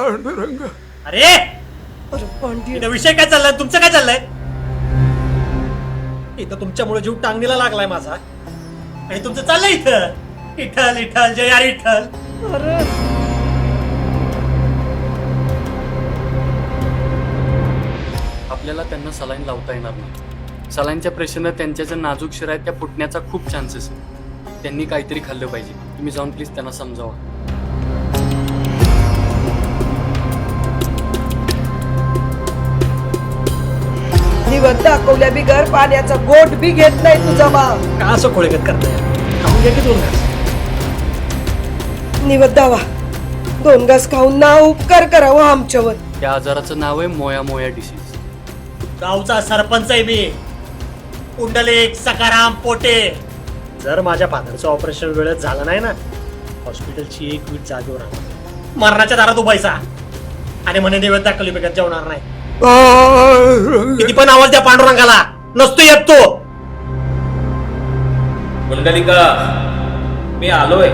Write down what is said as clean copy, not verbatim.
पांडुरंग. अरे इथं विषय काय चाललाय, तुमचं काय चाललंय? इथं तुमच्यामुळे जीव टांगणीला लागलाय माझा, आणि तुमचं चाललंय इथं इठल इठल जय हरी इठल. आपल्याला त्यांना सलाईन लावता येणार नाही. सलाईनच्या प्रेशरनं त्यांच्या ज्या नाजूक शिरा आहेत त्या फुटण्याचा खूप चान्सेस आहे. त्यांनी काहीतरी खाल्लं पाहिजे. तुम्ही जाऊन प्लीज त्यांना समजावा. निवड दाखवल्या बिगर पाण्याचा गोट बी घेत नाही तुझा बा. का असं खोळगत करताय? खाऊन घ्या की 2 घास. निवड दावा 2 घास खाऊन ना उपकार करावा आमच्यावर. त्या आजाराचं नाव आहे मोया मोया डिसीज. गावचा सरपंच आहे मी, कुंडलिक सकाराम पोटे. जर माझ्या फादरचं ऑपरेशन वेळेत झालं नाही ना, हॉस्पिटलची 1 वीट जागेवर राहणार, मरणाच्या दारात उभायचा आणि म्हणे नैवेद्य दाखवली बेगत जेवणार नाही. किती पण आवाज द्या पांडुरंगाला, नसतो येत तो. कुंडलिका, मी आलोय.